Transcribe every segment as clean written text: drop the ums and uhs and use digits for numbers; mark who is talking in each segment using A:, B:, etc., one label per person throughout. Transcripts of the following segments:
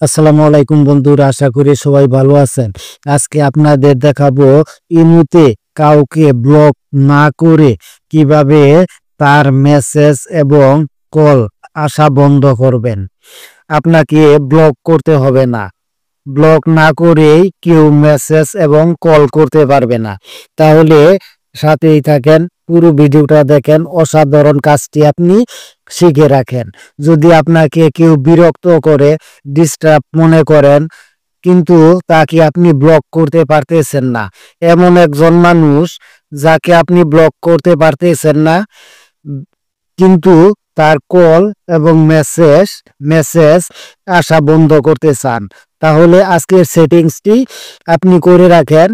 A: আসসালামু আলাইকুম বন্ধুরা, আশা করি সবাই ভালো আছেন। আজকে আপনাদের দেখাবো ইমুতে কাউকে ব্লক না করে কিভাবে তার মেসেজ এবং কল আসা বন্ধ করবেন। আপনাকে ব্লক করতে হবে না, ব্লক না করেই কেউ মেসেজ এবং কল করতে পারবে না। তাহলে সাথেই থাকেন, পুরো ভিডিওটা দেখেন, অসাধারণ কাজটি আপনি শিখে রাখেন। যদি আপনাকে কেউ বিরক্ত করে, ডিস্টার্ব মনে করেন, কিন্তু তাকে আপনি ব্লক করতে পারতেছেন না, এমন একজন মানুষ যাকে আপনি ব্লক করতে পারতেছেন না কিন্তু তার কল এবং মেসেজ মেসেজ আসা বন্ধ করতে চান, তাহলে আজকের সেটিংসটি আপনি করে রাখেন।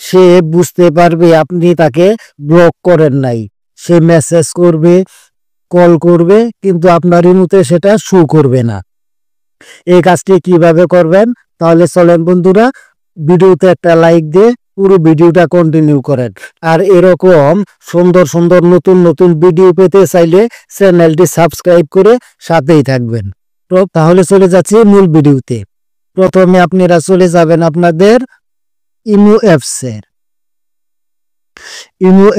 A: সে বুঝতে পারবে আপনি তাকে ব্লক করেন নাই। সে মেসেজ করবে, কল করবে, কিন্তু আপনার রিমুতে সেটা শো করবে না। এই কাজটি কিভাবে করবেন, তাহলে চলেন বন্ধুরা, ভিডিওতে একটা লাইক দিয়ে পুরো ভিডিওটা কন্টিনিউ করেন। আর এরকম সুন্দর সুন্দর নতুন নতুন ভিডিও পেতে চাইলে চ্যানেলটি সাবস্ক্রাইব করে সাথেই থাকবেন। তো তাহলে চলে যাচ্ছি মূল ভিডিওতে। প্রথমে আপনারা চলে যাবেন আপনাদের ইমো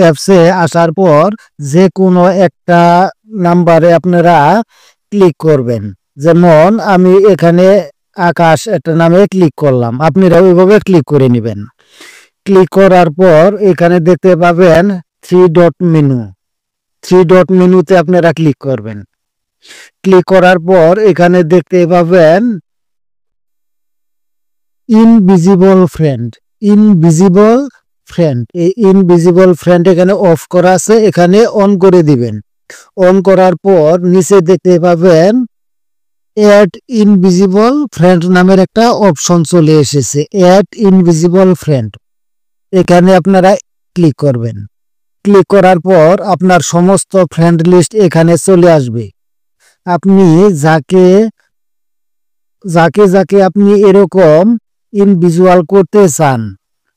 A: অ্যাপসে আসার পর যে কোনো একটা নাম্বারে আপনারা ক্লিক করবেন। যেমন আমি এখানে আকাশ একটা নামে ক্লিক করলাম, আপনারা ওইভাবে ক্লিক করে নেবেন। ক্লিক করার পর এখানে দেখতে পাবেন থ্রি ডট মেনুতে আপনারা ক্লিক করবেন। ক্লিক করার পর এখানে দেখতে পাবেন ইনভিজিবল ফ্রেন্ড। এই ইনভিজিবল ফ্রেন্ড এখানে অফ করা আছে, এখানে অন করে দিবেন। অন করার পর নিচে দেখতে পাবেন অ্যাড ইনভিজিবল ফ্রেন্ড নামের একটা অপশন চলে এসেছে, অ্যাড ইনভিজিবল ফ্রেন্ড। এখানে আপনারা ক্লিক করবেন। ক্লিক করার পর আপনার সমস্ত ফ্রেন্ড লিস্ট এখানে চলে আসবে। আপনি যাকে যাকে যাকে আপনি এরকম ইনভিজুয়াল করতে চান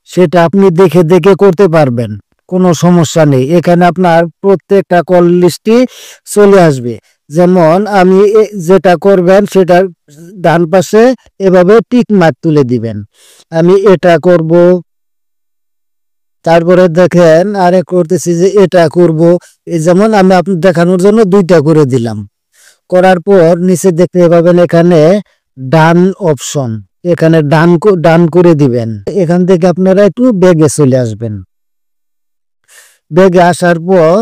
A: সেটা আপনি দেখে দেখে করতে পারবেন, কোনো সমস্যা নেই। এখানে আপনার প্রত্যেকটা কল লিস্টই চলে আসবে। যেমন আমি যেটা করবেন সেটা ডান পাশে এভাবে টিক মার্ক তুলে দিবেন, আমি এটা করব। তারপরে দেখেন আরে করতেছি যে এটা করব, এই যেমন আমি আপনি দেখানোর জন্য দুইটা করে দিলাম। করার পর নিচে দেখতে পাবেন এখানে ডান অপশন, এখানে ডান করে দিবেন। এখান থেকে আপনারা একটু ব্যাগে চলে আসবেন। ব্যাগে আসার পর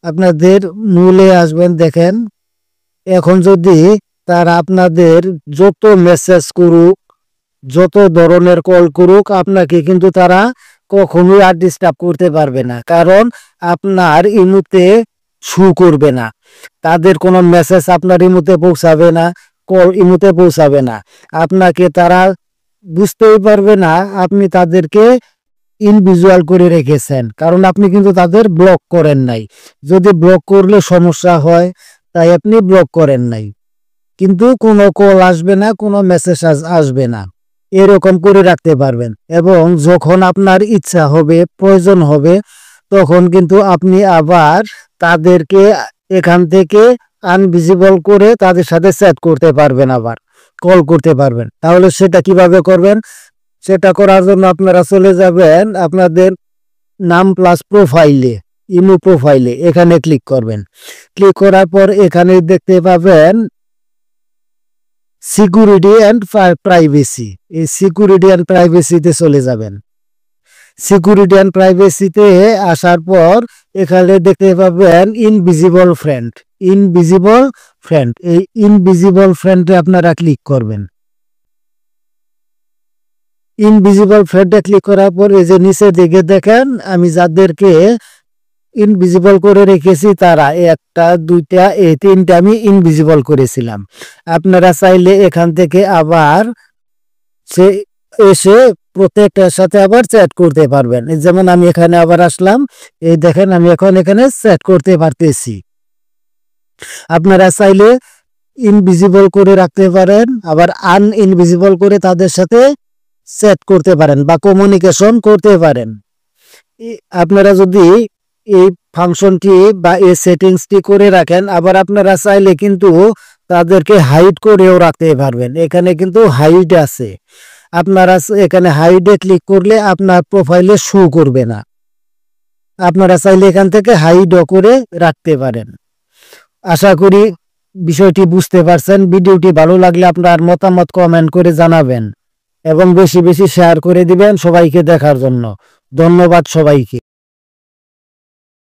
A: আপনাদের মূলে আসবেন। দেখেন এখন যদি তারা আপনাদের যত মেসেজ করুক, যত ধরনের কল করুক, আপনাকে কিন্তু তারা কখনোই আর ডিস্টার্ব করতে পারবে না, কারণ আপনার ইমুতে শো করবে না। তাদের কোনো মেসেজ আপনার ইমুতে পৌঁছাবে না, কল ইমুতে পৌঁছাবে না। আপনাকে তারা বুঝতেই পারবে না আপনি তাদেরকে ইনভিজুয়াল করে রেখেছেন, কারণ আপনি কিন্তু তাদের ব্লক করেন নাই। যদি ব্লক করলে সমস্যা হয়, তাই আপনি ব্লক করেন নাই। কিন্তু কোনো কল আসবে না, কোনো মেসেজ আসবে না, এরকম করে রাখতে পারবেন। এবং যখন আপনার ইচ্ছা হবে, প্রয়োজন হবে, তখন কিন্তু আপনি আবার তাদেরকে এখান থেকে আনভিজিবল করে তাদের সাথে চ্যাট করতে পারবেন, আবার কল করতে পারবেন। তাহলে সেটা কিভাবে করবেন, সেটা করার জন্য আপনারা চলে যাবেন আপনাদের নাম প্লাস প্রোফাইলে, ইমো প্রোফাইলে, এখানে ক্লিক করবেন। ক্লিক করার পর এখানে দেখতে পাবেন সিকিউরিটি অ্যান্ড প্রাইভেসি। এই সিকিউরিটি অ্যান্ড প্রাইভেসিতে চলে যাবেন। সিকিউরিটি অ্যান্ড প্রাইভেসিতে আসার পর এখানে দেখতে পাবেন ইনভিজিবল ফ্রেন্ড। এই ইনভিজিবল ফ্রেন্ডে আপনারা ক্লিক করবেন। ইনভিজিবল ফ্রেন্ডে ক্লিক করার পর এই যে নিচে দিকে দেখেন আমি যাদেরকে ইনভিজিবল করে রেখেছি তারা একটা দুইটা এই তিনটা আমি ইনভিজিবল করেছিলাম। আপনারা চাইলে এখান থেকে আবার সে এসে প্রত্যেকটার সাথে আবার চ্যাট করতে পারবেন। যেমন আমি এখানে আবার আসলাম, এই দেখেন আমি এখন এখানে চ্যাট করতে পারতেছি। আপনারা চাইলে ইনভিজিবল করে রাখতে পারেন, আবার আনইনভিজিবল করে তাদের সাথে চ্যাট করতে পারেন বা কমিউনিকেশন করতে পারেন। আপনারা যদি এই ফাংশনটি বা এই সেটিংসটি করে রাখেন। আবার আপনারা চাইলে কিন্তু তাদেরকে হাইড করেও রাখতে পারবেন। এখানে কিন্তু হাইড আছে, আপনারা এখানে হাইডে ক্লিক করলে আপনার প্রোফাইলে শো করবে না। আপনারা চাইলে এখান থেকে হাইডও করে রাখতে পারেন। আশা করি বিষয়টি বুঝতে পারছেন। ভিডিওটি ভালো লাগলে আপনার মতামত কমেন্ট করে জানাবেন এবং বেশি বেশি শেয়ার করে দিবেন সবাইকে দেখার জন্য। ধন্যবাদ সবাইকে।